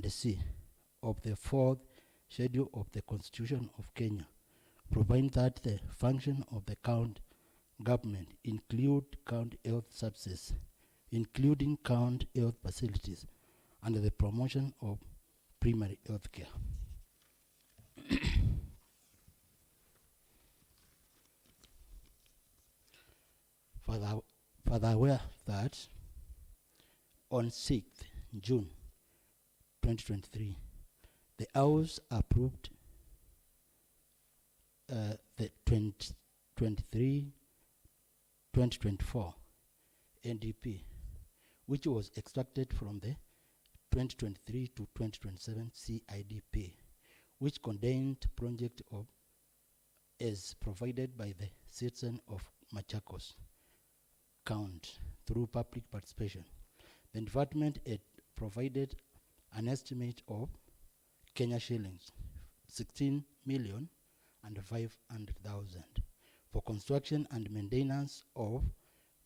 and C of the 4th schedule of the Constitution of Kenya, providing that the function of the county government include county health services, including county health facilities, and the promotion of primary health care. Further aware that on 6th June 2023, the House approved the 2023-2024 NDP, which was extracted from the 2023 to 2027 CIDP, which contained project of as provided by the citizen of Machakos County through public participation. The department had provided an estimate of Kenya shillings 16,500,000 for construction and maintenance of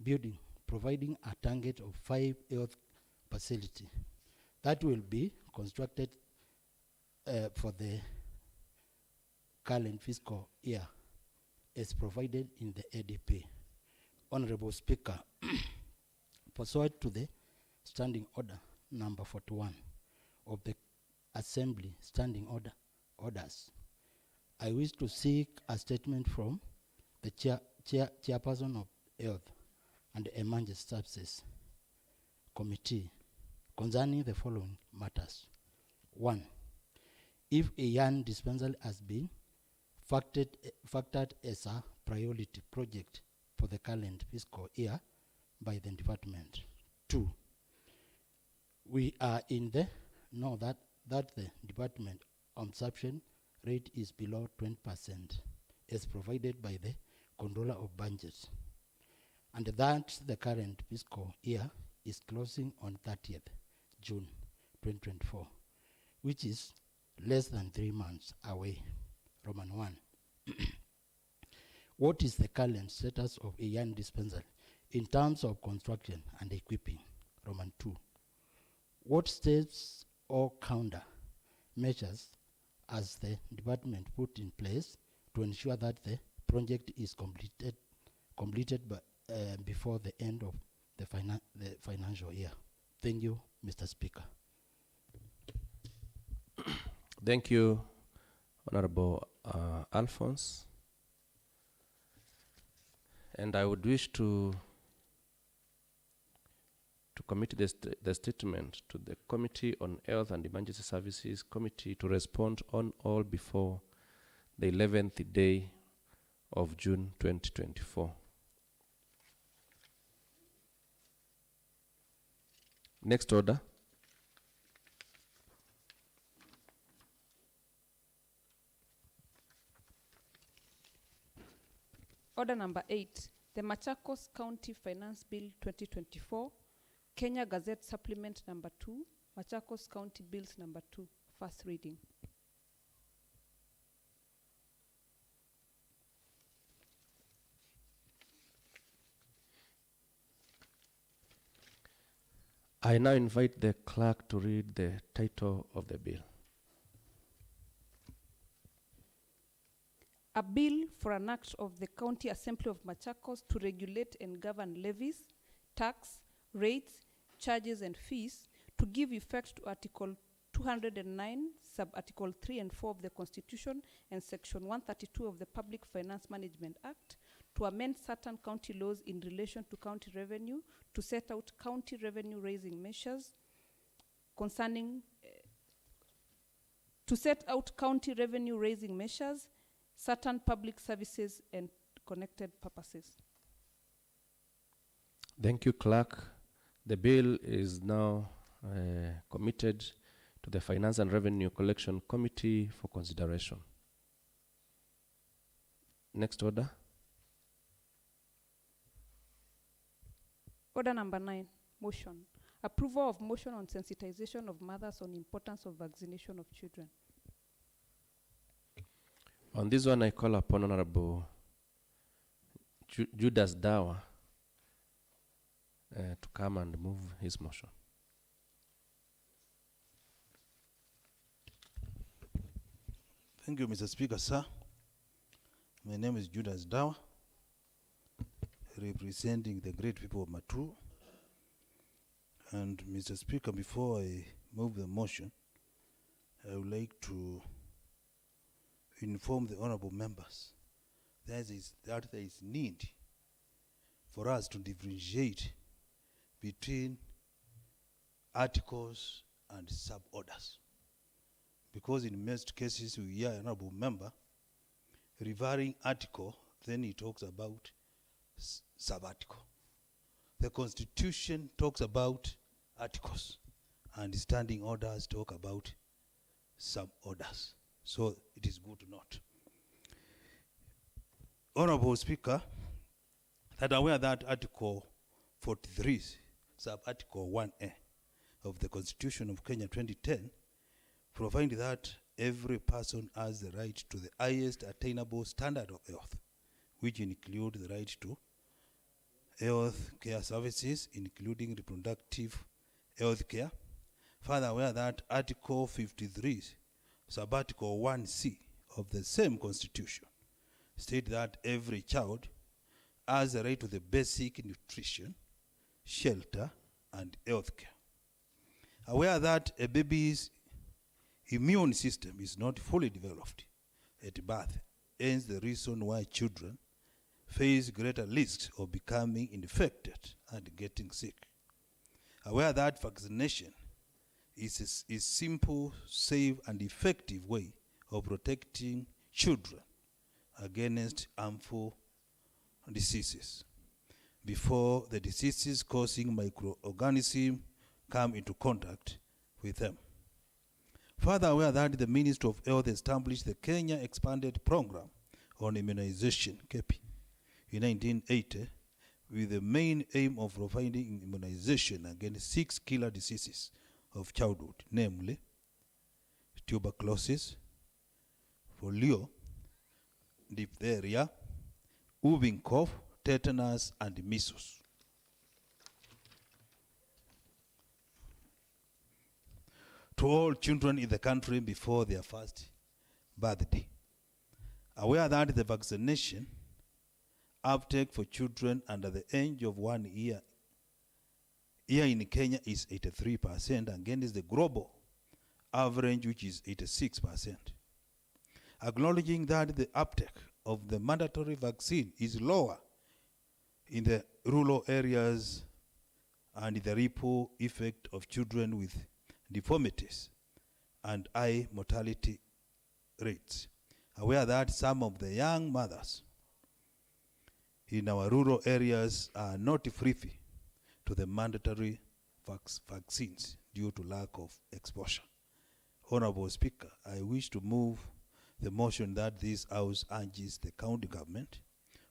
building, providing a target of 5 health facilities that will be constructed for the current fiscal year as provided in the ADP. Honorable Speaker, pursuant to the Standing Order number 41 of the Assembly Standing Orders, I wish to seek a statement from the Chairperson of Health and Emergency Services Committee concerning the following matters. 1. If a young dispensary has been factored as a priority project for the current fiscal year by the department. 2. We are in the know that the department absorption rate is below 20% as provided by the Controller of Budgets, and that the current fiscal year is closing on 30th June 2024, which is less than 3 months away. Roman 1. What is the current status of a young dispensary in terms of construction and equipping? Roman 2. What steps or counter measures has the department put in place to ensure that the project is completed before the end of the financial year? Thank you, Mr. Speaker. Thank you, Honorable Alphonse. And I would wish to commit the statement to the Committee on Health and Emergency Services Committee to respond on all before the 11th day of June 2024. Next order. Order number 8, the Machakos County Finance Bill 2024, Kenya Gazette Supplement number 2, Machakos County Bills number 2, first reading. I now invite the clerk to read the title of the bill. A bill for an act of the County Assembly of Machakos to regulate and govern levies, tax, rates, charges, and fees to give effect to Article 209, Sub-Article 3 and 4 of the Constitution and Section 132 of the Public Finance Management Act, to amend certain county laws in relation to county revenue, to set out county revenue raising measures concerning, certain public services and connected purposes. Thank you, clerk. The bill is now committed to the Finance and Revenue Collection Committee for consideration. Next order. Order number 9, motion. Approval of motion on sensitization of mothers on importance of vaccination of children. On this one, I call upon Honorable Judas Dawa to come and move his motion. Thank you, Mr. Speaker, sir. My name is Judas Dawa, representing the great people of Matru. And Mr. Speaker, before I move the motion, I would like to inform the honorable members that there is need for us to differentiate between articles and sub-orders. Because in most cases we hear an honorable member referring article, then he talks about sub-article. The Constitution talks about articles, and standing orders talk about sub-orders. So it is good to note. Honorable Speaker, that aware that Article 43, sub-article 1A of the Constitution of Kenya 2010, providing that every person has the right to the highest attainable standard of health, which include the right to health care services, including reproductive health care. Further, aware that Article 53, sub-article 1C of the same Constitution, state that every child has the right to the basic nutrition, shelter, and health care. Aware that a baby's immune system is not fully developed at birth, hence the reason why children face greater risks of becoming infected and getting sick. Aware that vaccination is a simple, safe, and effective way of protecting children against harmful diseases before the diseases causing microorganisms come into contact with them. Further, aware that the Ministry of Health established the Kenya Expanded Program on Immunization, KEPI, in 1980, with the main aim of providing immunization against 6 killer diseases of childhood, namely tuberculosis, polio, diphtheria, whooping cough, tetanus, and measles. To all children in the country before their first birthday. Aware that the vaccination uptake for children under the age of 1 year here in Kenya is 83% against the global average, which is 86%. Acknowledging that the uptake of the mandatory vaccine is lower in the rural areas and the ripple effect of children with deformities and high mortality rates. Aware that some of the young mothers in our rural areas are not privy to the mandatory vaccines due to lack of exposure. Honorable Speaker, I wish to move the motion that this House urges the county government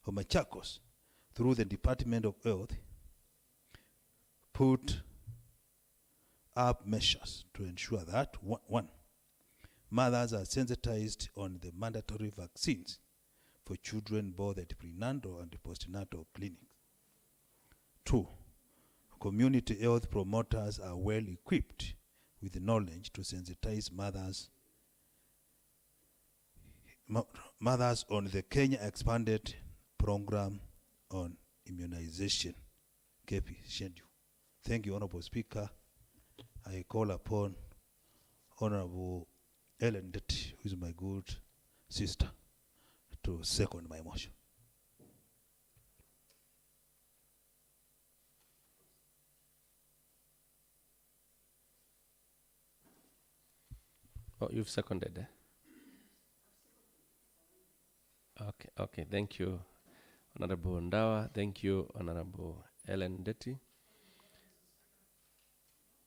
of MACHAKOS through the Department of Health put up measures to ensure that, one, mothers are sensitized on the mandatory vaccines for children both at prenatal and postnatal clinics. 2, community health promoters are well equipped with knowledge to sensitize mothers on the Kenya Expanded Program on Immunization, KEPI schedule. Thank you, Honorable Speaker. I call upon Honorable Ellen Detty, who is my good sister, to second my motion. Oh, you've seconded, eh? Okay, thank you, Honorable Ndawa. Thank you, Honorable Ellen Detty.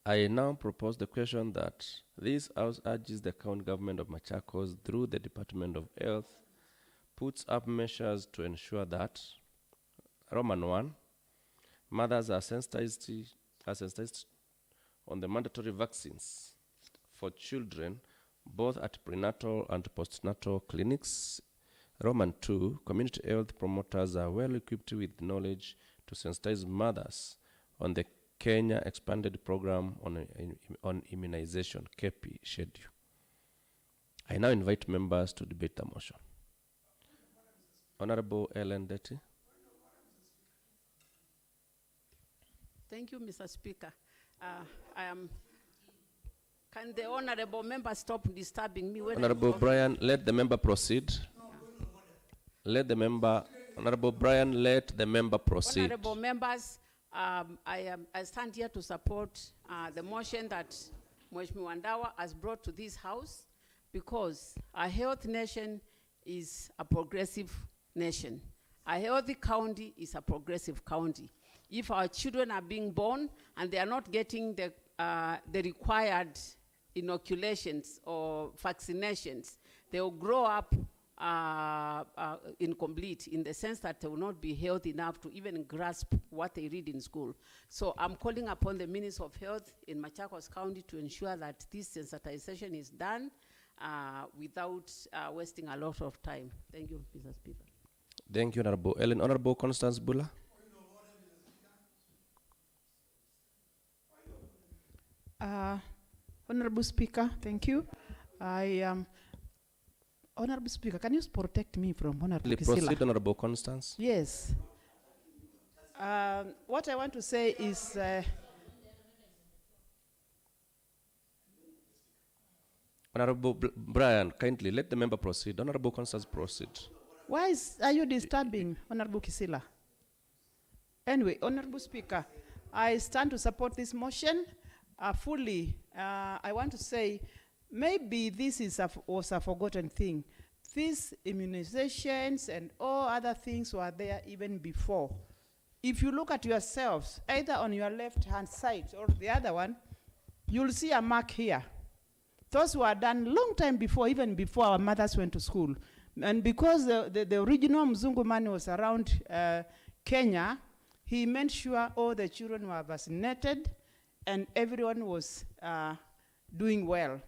I now propose the question that this House urges the county government of Machakos through the Department of Health puts up measures to ensure that Roman 1, mothers are sensitized on the mandatory vaccines for children both at prenatal and postnatal clinics. Roman 2, community health promoters are well equipped with knowledge to sensitize mothers on the Kenya Expanded Program on Immunization, KEPI schedule. I now invite members to debate the motion. Honorable Ellen Detty. Thank you, Mr. Speaker. Can the honorable member stop disturbing me? When Honorable Brian, let the member proceed. Let the member, Honorable Brian, let the member proceed. Honorable members, I stand here to support the motion that Mheshimiwa Wandawa has brought to this house, because a health nation is a progressive nation. A healthy county is a progressive county. If our children are being born and they are not getting the required inoculations or vaccinations, they will grow up incomplete, in the sense that they will not be healthy enough to even grasp what they read in school. So I'm calling upon the Minister of Health in Machakos County to ensure that this sensitization is done without wasting a lot of time. Thank you, Mr. Speaker. Thank you, Honorable Ellen. Honorable Constance Bula. Honorable Speaker, thank you. Honorable Speaker, can you protect me from Honorable Kisila? Proceed, Honorable Constance. Yes. What I want to say is, Honorable Brian, kindly let the member proceed. Honorable Constance, proceed. why are you disturbing Honorable Kisila? Anyway, Honorable Speaker, I stand to support this motion fully. I want to say, maybe this was a forgotten thing. These immunizations and all other things were there even before. If you look at yourselves, either on your left-hand side or the other one, you'll see a mark here. Those were done long time before, even before our mothers went to school. And because the original Mzungu man was around Kenya, he made sure all the children were vaccinated and everyone was doing well.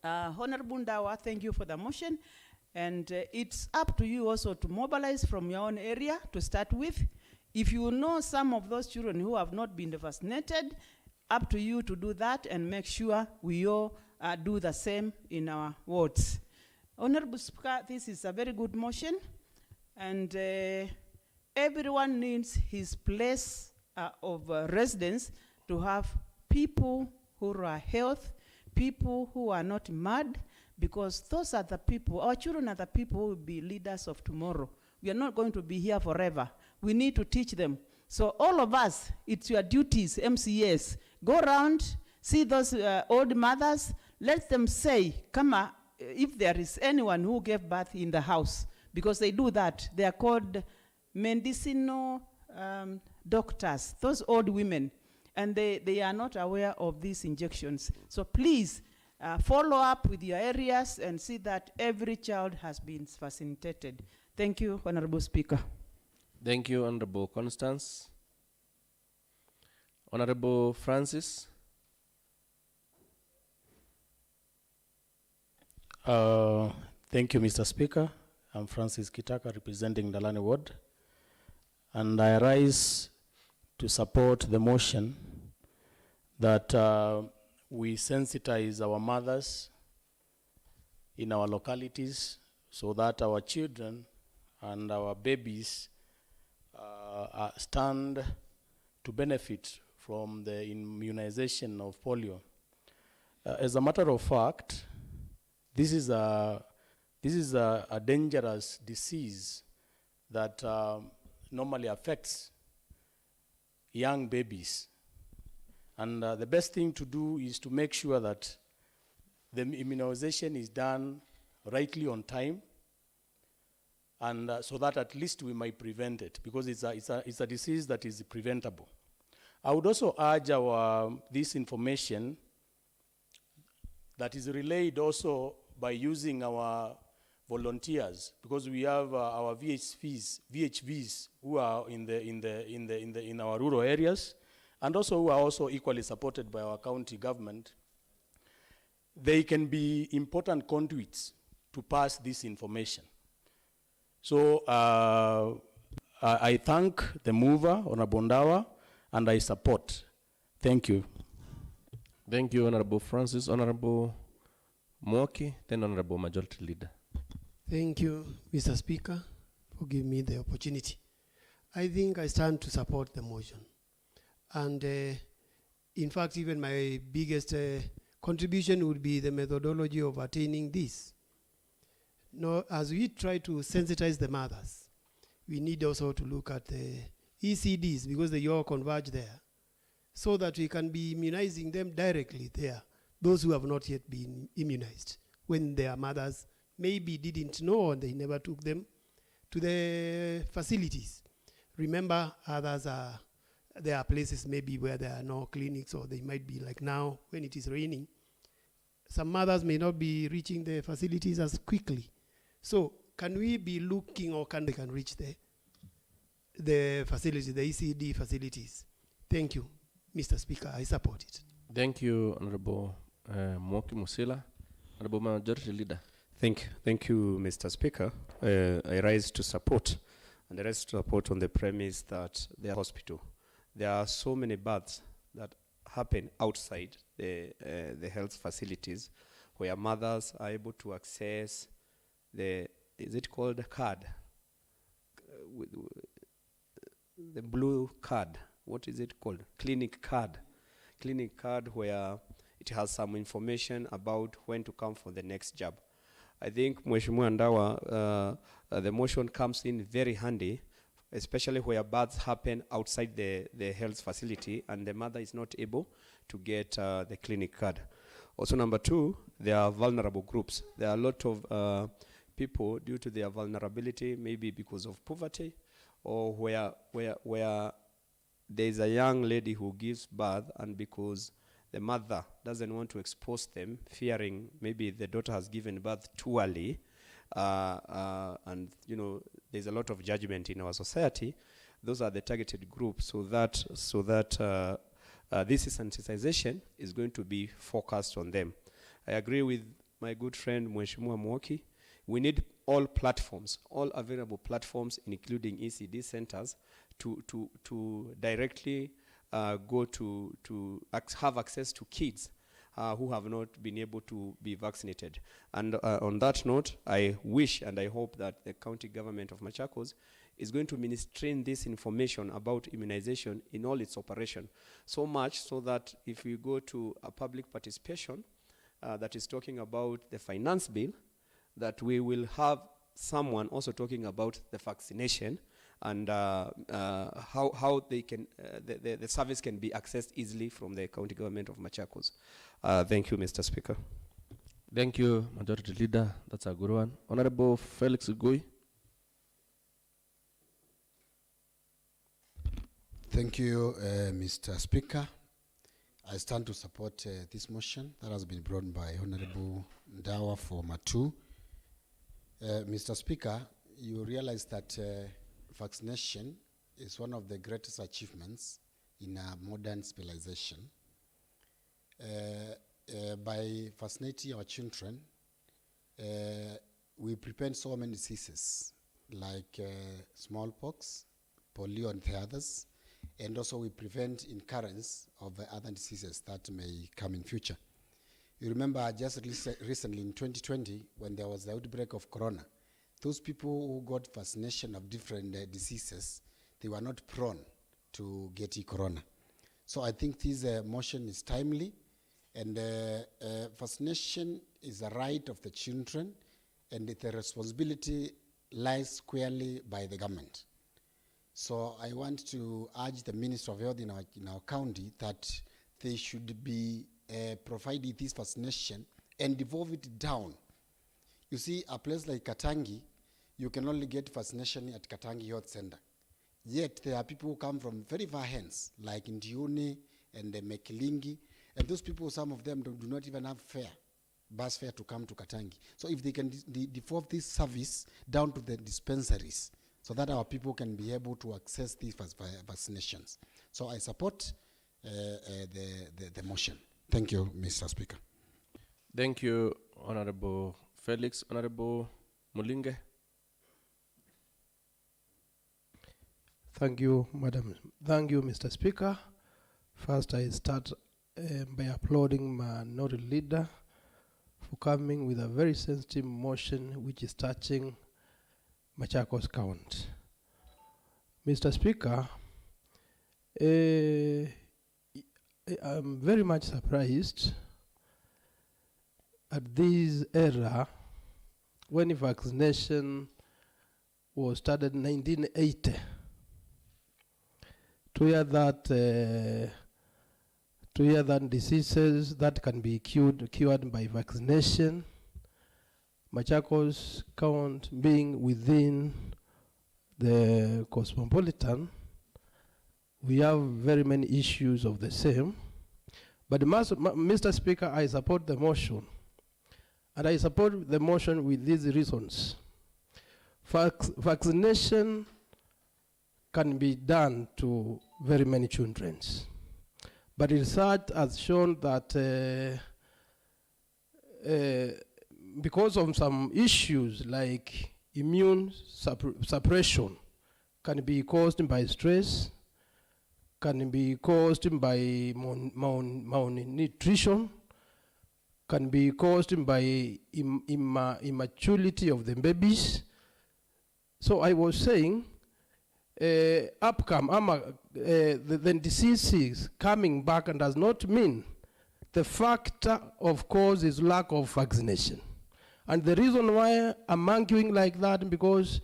Honorable Ndawa, thank you for the motion. And it's up to you also to mobilize from your own area to start with. If you know some of those children who have not been vaccinated, up to you to do that and make sure we all do the same in our wards. Honorable Speaker, this is a very good motion, and everyone needs his place of residence to have people who are healthy, people who are not mad, because those are the people, our children are the people who will be leaders of tomorrow. We are not going to be here forever. We need to teach them. So all of us, it's your duties, MCAs, go around, see those old mothers, let them say, come on, if there is anyone who gave birth in the house, because they do that. They are called medicinal doctors, those old women, and they are not aware of these injections. So please follow up with your areas and see that every child has been vaccinated. Thank you, Honorable Speaker. Thank you, Honorable Constance. Honorable Francis. Thank you, Mr. Speaker. I'm Francis Kitaka, representing Dalani Ward, and I rise to support the motion that we sensitize our mothers in our localities so that our children and our babies stand to benefit from the immunization of polio. As a matter of fact, this is a dangerous disease that normally affects young babies. And the best thing to do is to make sure that the immunization is done rightly on time, and so that at least we might prevent it, because it's a disease that is preventable. I would also urge this information that is relayed also by using our volunteers, because we have our VHVs who are in our rural areas, and also who are also equally supported by our county government. They can be important conduits to pass this information. So I thank the mover, Honorable Ndawa, and I support. Thank you. Thank you, Honorable Francis. Honorable Mwoki, then Honorable Majority Leader. Thank you, Mr. Speaker, for giving me the opportunity. I think I stand to support the motion. And in fact, even my biggest contribution would be the methodology of attaining this. Now, as we try to sensitize the mothers, we need also to look at the ECDs, because they all converge there, so that we can be immunizing them directly there, those who have not yet been immunized, when their mothers maybe didn't know and they never took them to the facilities. Remember, there are places maybe where there are no clinics, or they might be like now when it is raining. Some mothers may not be reaching the facilities as quickly. So can we be looking, or they can reach the facility, the ECD facilities? Thank you, Mr. Speaker. I support it. Thank you, Honorable Mwoki Musila. Honorable Majority Leader. Thank you, Mr. Speaker. I rise to support, and I rise to support on the premise that the hospital, there are so many births that happen outside the health facilities, where mothers are able to access is it called card? The blue card, what is it called? Clinic card, where it has some information about when to come for the next jab. I think Mheshimiwa Ndawa, the motion comes in very handy, especially where births happen outside the health facility and the mother is not able to get the clinic card. Also, number two, there are vulnerable groups. There are a lot of people, due to their vulnerability, maybe because of poverty, or where there's a young lady who gives birth, and because the mother doesn't want to expose them, fearing maybe the daughter has given birth too early, and there's a lot of judgment in our society. Those are the targeted groups, so that this sensitization is going to be focused on them. I agree with my good friend Mheshimiwa Mwoki. We need all platforms, all available platforms, including ECD centers, to directly go to have access to kids who have not been able to be vaccinated. And on that note, I wish and I hope that the county government of Machakos is going to ministrate this information about immunization in all its operation, so much so that if we go to a public participation that is talking about the finance bill, that we will have someone also talking about the vaccination and how they can the service can be accessed easily from the county government of Machakos. Thank you, Mr. Speaker. Thank you, Majority Leader. That's a good one. Honorable Felix Gui. Thank you, Mr. Speaker. I stand to support this motion that has been brought by Honorable Ndawa for Matu. Mr. Speaker, you realize that vaccination is one of the greatest achievements in a modern civilization. By vaccinating our children, we prevent so many diseases like smallpox, polio, and the others, and also we prevent incurrence of other diseases that may come in future. You remember just recently in 2020, when there was the outbreak of corona, those people who got vaccination of different diseases, they were not prone to getting corona. So I think this motion is timely, and vaccination is a right of the children, and the responsibility lies squarely by the government. So I want to urge the Minister of Health in our county that they should be provided this vaccination and devolve it down. You see, a place like Katangi, you can only get vaccination at Katangi Health Center. Yet there are people who come from very far ends, like Ndiuni and Mekilingi, and those people, some of them do not even have bus fare to come to Katangi. So if they can devolve this service down to the dispensaries, so that our people can be able to access these vaccinations. So I support the motion. Thank you, Mr. Speaker. Thank you, Honorable Felix. Honorable Mulinge. Thank you, Madam. Thank you, Mr. Speaker. First, I start by applauding my noted leader for coming with a very sensitive motion which is touching Machakos County. Mr. Speaker, I'm very much surprised at this era when vaccination was started in 1980. To hear that diseases that can be cured by vaccination, Machakos County being within the cosmopolitan, we have very many issues of the same. But Mr. Speaker, I support the motion. And I support the motion with these reasons. Vaccination can be done to very many children. But research has shown that because of some issues like immune suppression can be caused by stress, can be caused by malnutrition, can be caused by immaturity of the babies. So I was saying, the diseases coming back and does not mean the factor of cause is lack of vaccination. And the reason why I'm arguing like that because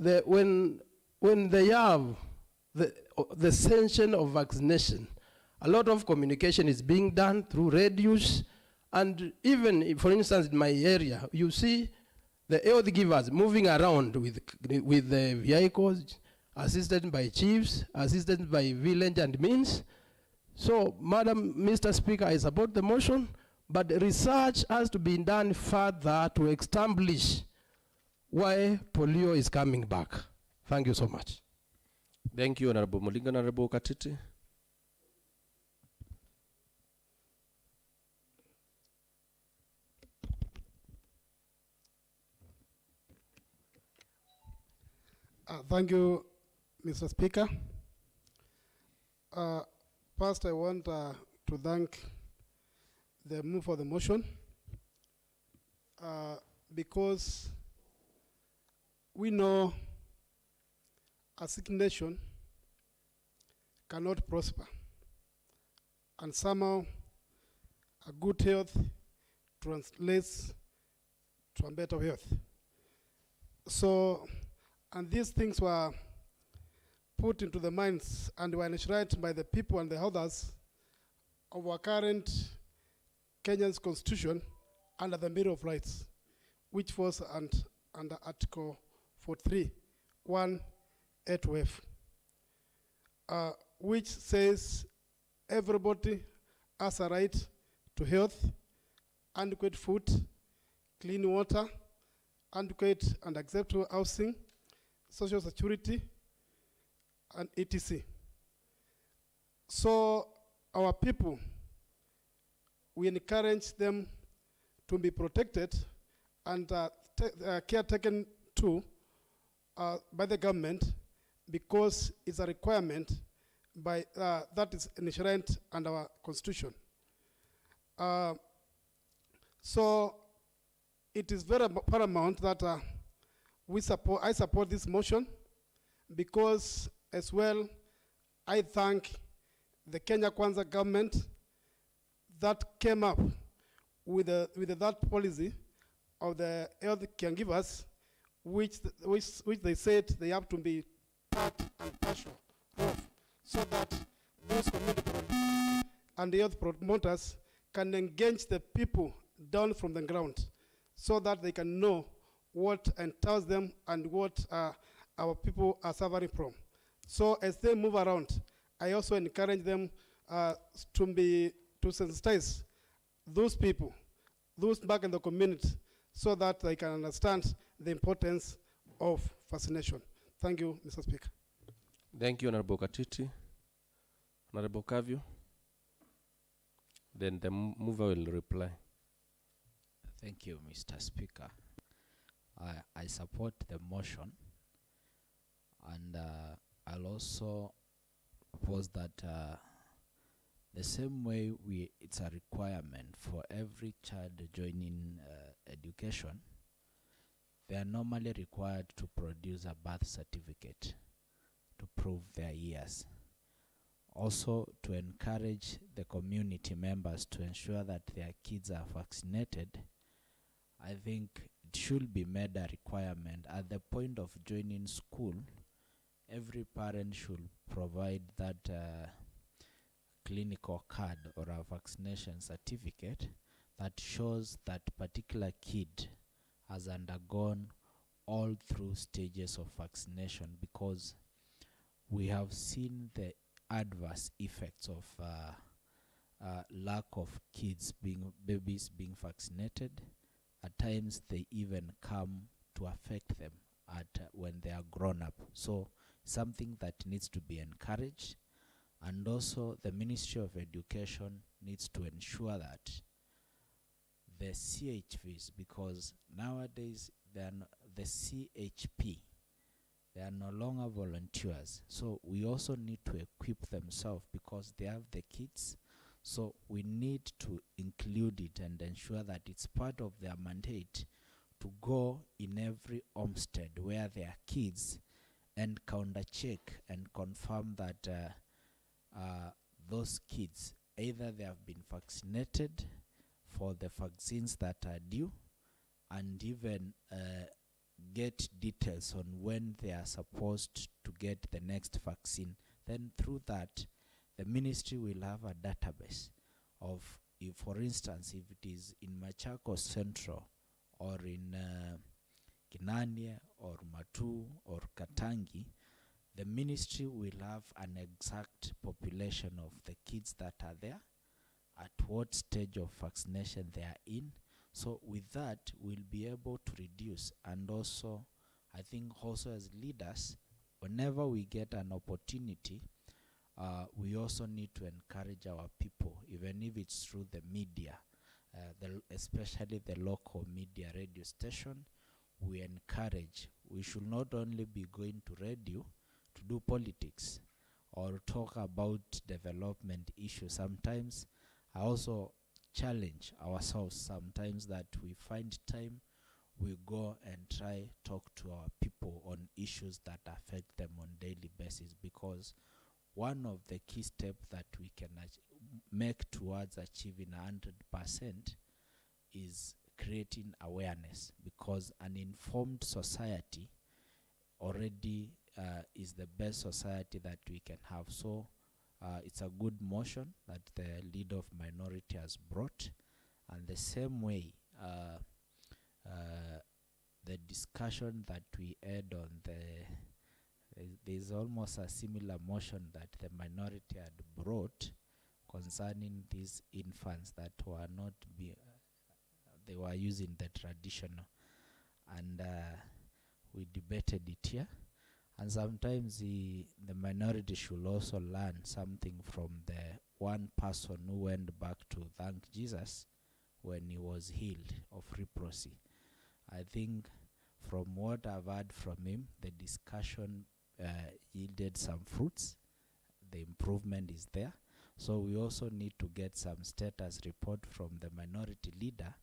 when they have the sanction of vaccination, a lot of communication is being done through radios, and even, for instance, in my area, you see the health givers moving around with the vehicles, assisted by chiefs, assisted by village and means. So, Mr. Speaker, I support the motion, but research has to be done further to establish why polio is coming back. Thank you so much. Thank you, Honorable Mulinga. Honorable Katiti. Thank you, Mr. Speaker. First, I want to thank the move for the motion because we know a sick nation cannot prosper, and somehow a good health translates to a better health. So, and these things were put into the minds and were enshrined by the people and the others of our current Kenya's constitution under the Bill of Rights, which was under Article 43, 1A-F, which says everybody has a right to health, adequate food, clean water, adequate and acceptable housing, social security, and etc. So our people, we encourage them to be protected and care taken to by the government because it's a requirement by that is enshrined under our constitution. So it is very paramount that I support this motion because as well I thank the Kenya Kwanza government that came up with that policy of the health caregivers, which they said they have to be part and partial of, so that those community and the health promoters can engage the people down from the ground, so that they can know what entails them and what our people are suffering from. So as they move around, I also encourage them to sensitize those people, those back in the community, so that they can understand the importance of vaccination. Thank you, Mr. Speaker. Thank you, Honorable Katiti. Honorable Kavyu. Then the mover will reply. Thank you, Mr. Speaker. I support the motion, and I'll also propose that The same way it's a requirement for every child joining education, they are normally required to produce a birth certificate to prove their years. Also, to encourage the community members to ensure that their kids are vaccinated, I think it should be made a requirement at the point of joining school. Every parent should provide that clinical card or a vaccination certificate that shows that particular kid has undergone all through stages of vaccination, because we have seen the adverse effects of lack of babies being vaccinated. At times they even come to affect them when they are grown up. So something that needs to be encouraged, and also the Ministry of Education needs to ensure that the CHVs, because nowadays the CHP, they are no longer volunteers. So we also need to equip themselves because they have the kids. So we need to include it and ensure that it's part of their mandate to go in every homestead where there are kids and counter-check and confirm that those kids, either they have been vaccinated for the vaccines that are due, and even get details on when they are supposed to get the next vaccine. Then through that, the ministry will have a database of, if, for instance, if it is in Machakos Central or in Kinania or Matu or Katangi, the ministry will have an exact population of the kids that are there, at what stage of vaccination they are in. So with that, we'll be able to reduce. And also, I think also as leaders, whenever we get an opportunity, we also need to encourage our people, even if it's through the media, especially the local media radio station. We encourage, we should not only be going to radio to do politics or talk about development issues. Sometimes I also challenge ourselves sometimes that we find time, we go and try talk to our people on issues that affect them on daily basis, because one of the key steps that we can make towards achieving 100% is creating awareness, because an informed society already is the best society that we can have. So it's a good motion that the leader of minority has brought, and the same way the discussion that we had on there's almost a similar motion that the minority had brought concerning these infants that were not they were using the traditional, and we debated it here. And sometimes the minority should also learn something from the one person who went back to thank Jesus when he was healed of leprosy. I think from what I've heard from him, the discussion yielded some fruits. The improvement is there. So we also need to get some status report from the minority leader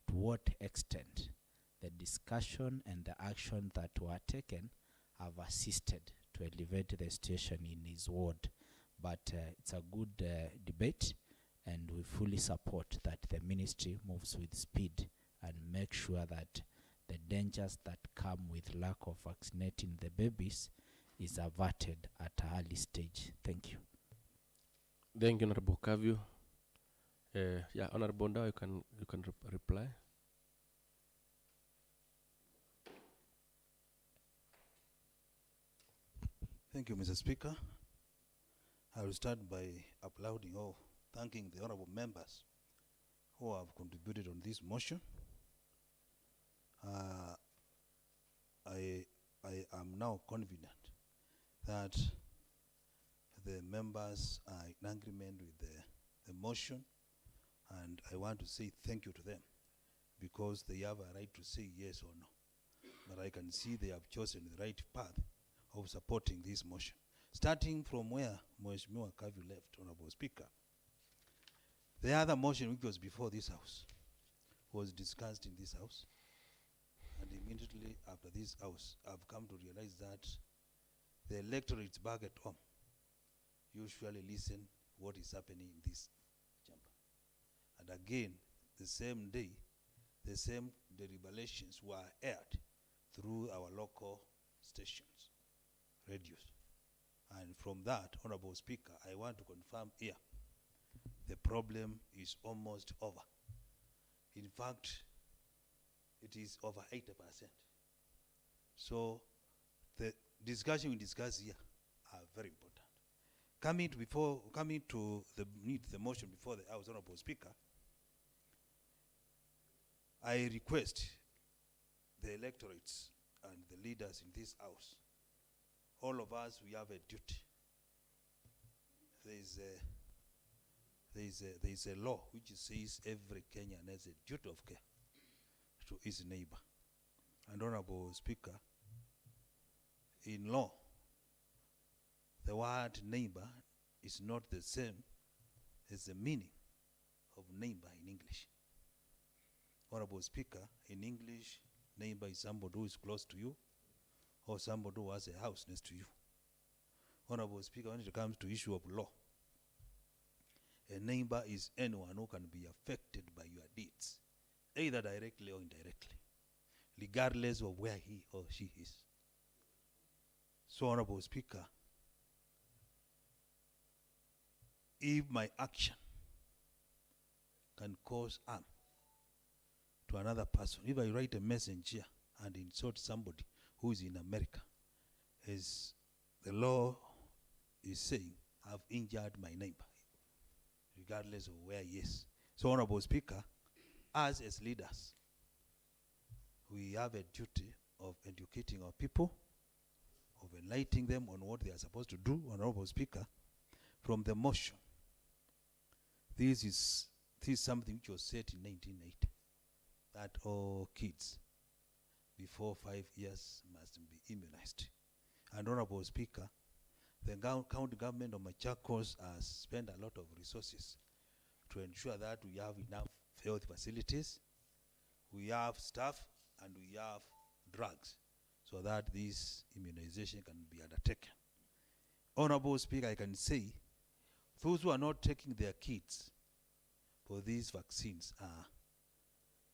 to what extent the discussion and the action that were taken have assisted to elevate the situation in his ward. But it's a good debate, and we fully support that the ministry moves with speed and make sure that the dangers that come with lack of vaccinating the babies is averted at an early stage. Thank you. Thank you, Honorable Kavyu. Yeah, Honorable Ndao, you can reply. Thank you, Mr. Speaker. I will start by applauding or thanking the honorable members who have contributed on this motion. I am now confident that the members are in agreement with the motion, and I want to say thank you to them, because they have a right to say yes or no. But I can see they have chosen the right path of supporting this motion. Starting from where Mheshimiwa Kavyu left, Honorable Speaker, The other motion which was before this house was discussed in this house, and immediately after this house, I've come to realize that the electorates back at home usually listen what is happening in this chamber. And again, the same day, the same deliberations were aired through our local stations, radios. And from that, Honorable Speaker, I want to confirm here, the problem is almost over. In fact, it is over 80%. So the discussion we discuss here are very important. Coming to the motion before the House, Honorable Speaker, I request the electorates and the leaders in this house, all of us, we have a duty. There is a law which says every Kenyan has a duty of care to his neighbor. And Honorable Speaker, in law, the word neighbor is not the same as the meaning of neighbor in English. Honorable Speaker, in English, neighbor is somebody who is close to you or somebody who has a house next to you. Honorable Speaker, when it comes to issue of law, a neighbor is anyone who can be affected by your deeds, either directly or indirectly, regardless of where he or she is. So, Honorable Speaker, if my action can cause harm to another person, if I write a message here and insult somebody who is in America, as the law is saying, I've injured my neighbor, regardless of where he is. So, Honorable Speaker, as leaders, we have a duty of educating our people, of enlightening them on what they are supposed to do. Honorable Speaker, from the motion, this is something which was said in 1980, that all kids before 5 years must be immunized. And Honorable Speaker, the county government of Machakos has spent a lot of resources to ensure that we have enough health facilities, we have staff, and we have drugs, so that this immunization can be undertaken. Honorable Speaker, I can say those who are not taking their kids for these vaccines are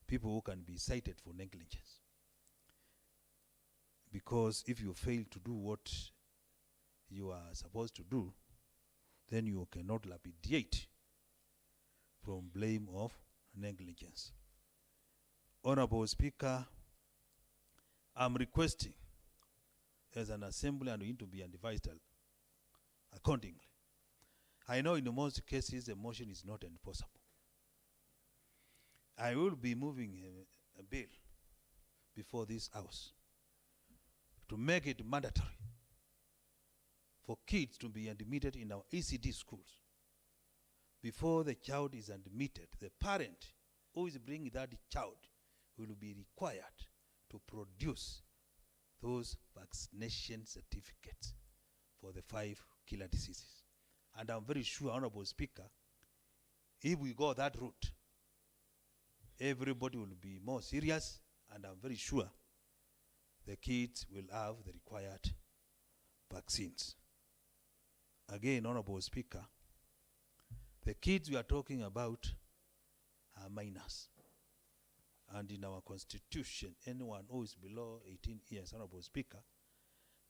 people who can be cited for negligence. Because if you fail to do what you are supposed to do, then you cannot lapidate from blame of negligence. Honorable Speaker, I'm requesting as an assembly, and we need to be advised accordingly. I know in most cases the motion is not enforceable. I will be moving a bill before this house to make it mandatory for kids to be admitted in our ECD schools. Before the child is admitted, the parent who is bringing that child will be required to produce those vaccination certificates for the 5 killer diseases. And I'm very sure, Honorable Speaker, if we go that route, everybody will be more serious, and I'm very sure the kids will have the required vaccines. Again, Honorable Speaker, the kids we are talking about are minors. And in our constitution, anyone who is below 18 years, Honorable Speaker,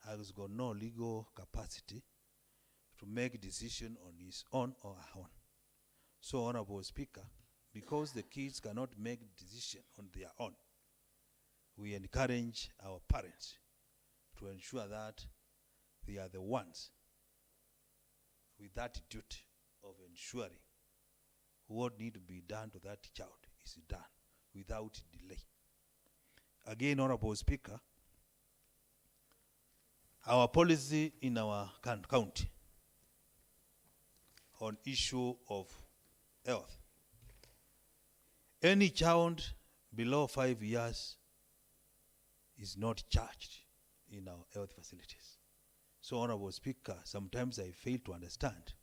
has got no legal capacity to make a decision on his own or her own. So, Honorable Speaker, because the kids cannot make a decision on their own, we encourage our parents to ensure that they are the ones with that duty of ensuring what needs to be done to that child is done without delay. Again, Honorable Speaker, our policy in our county on issue of health, any child below 5 years is not charged in our health facilities. So, Honorable Speaker, sometimes I fail to understand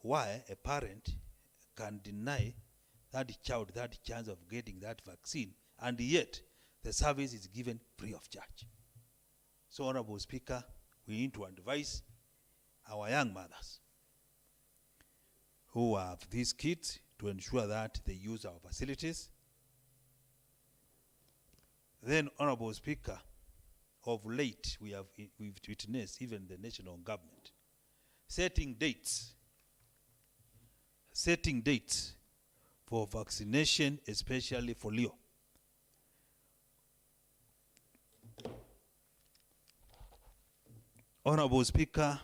why a parent can deny that child that chance of getting that vaccine, and yet the service is given free of charge. So, Honorable Speaker, we need to advise our young mothers who have these kids to ensure that they use our facilities. Then, Honorable Speaker, of late we've witnessed even the national government setting dates for vaccination, especially for polio. Honorable Speaker,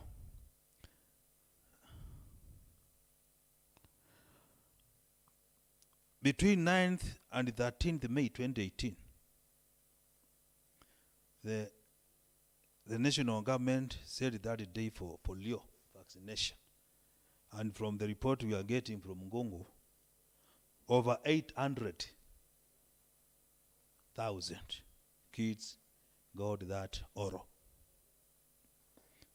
between 9th and 13th May 2018, the national government set that day for polio vaccination. And from the report we are getting from Ngongo, over 800,000 kids got that oral.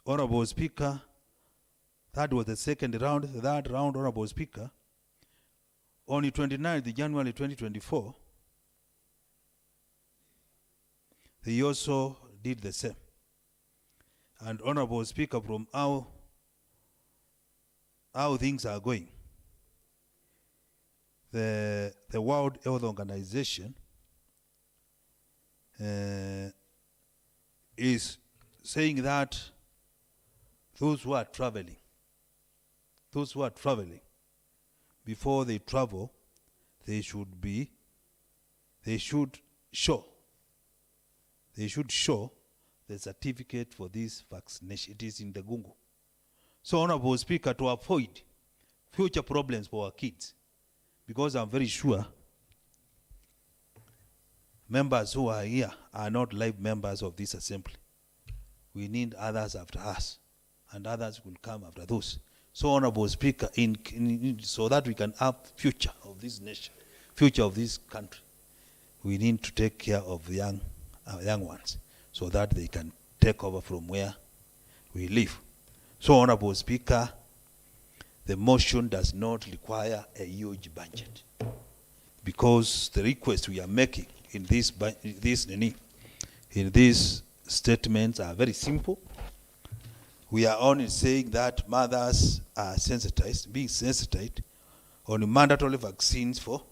Honorable Speaker, that was the second round. The third round, Honorable Speaker, on the 29th January 2024, they also did the same. And Honorable Speaker, from how things are going, the World Health Organization is saying that those who are traveling, before they travel, they should show the certificate for this vaccination. It is in the Gungu. So, Honorable Speaker, to avoid future problems for our kids, because I'm very sure members who are here are not live members of this assembly. We need others after us, and others will come after those. So, Honorable Speaker, so that we can have future of this nation, future of this country, we need to take care of our young ones, so that they can take over from where we live. So, Honorable Speaker, the motion does not require a huge budget, because the request we are making in these statements are very simple. We are only saying that mothers are being sensitized on mandatory vaccines for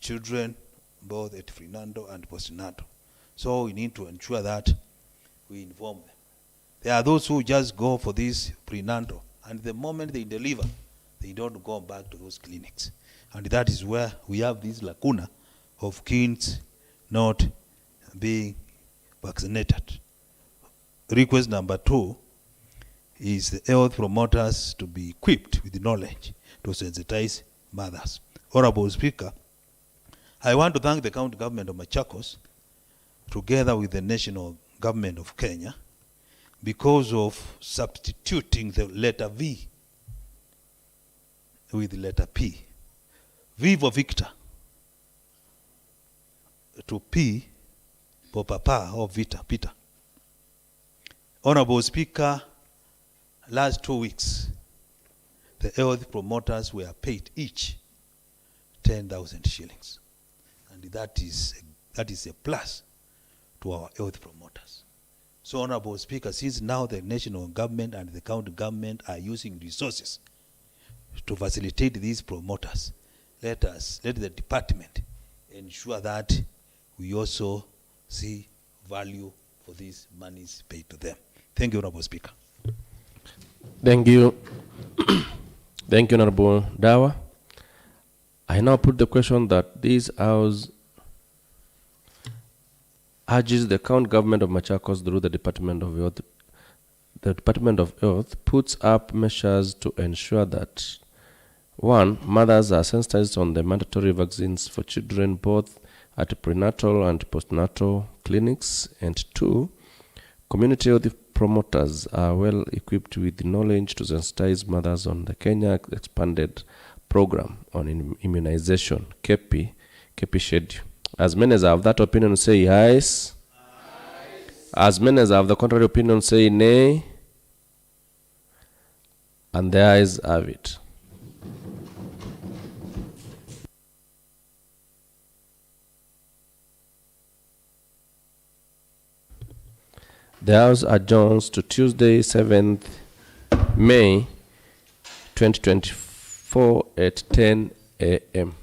children, both at prenatal and postnatal. So we need to ensure that we inform them. There are those who just go for this prenatal, and the moment they deliver, they don't go back to those clinics. And that is where we have this lacuna of kids not being vaccinated. Request number 2 is the health promoters to be equipped with knowledge to sensitize mothers. Honorable Speaker, I want to thank the county government of Machakos, together with the national government of Kenya, because of substituting the letter V with the letter P. V for Victor to P for Papa or Peter. Honorable Speaker, last 2 weeks, the health promoters were paid each 10,000 shillings. And that is a plus to our health promoters. So, Honorable Speaker, since now the national government and the county government are using resources to facilitate these promoters, let the department ensure that we also see value for these monies paid to them. Thank you, Honorable Speaker. Thank you. Thank you, Honorable Dawa. I now put the question that this House urges the county government of Machakos through the Department of Health. The Department of Health puts up measures to ensure that 1. Mothers are sensitized on the mandatory vaccines for children both at prenatal and postnatal clinics, and 2. Community health promoters are well equipped with knowledge to sensitize mothers on the Kenya expanded program on immunization, KEPI schedule. As many as have that opinion say yes. As many as have the contrary opinion say nay. And the ayes have it. The House adjourns to Tuesday, 7th May 2024 at 10 a.m.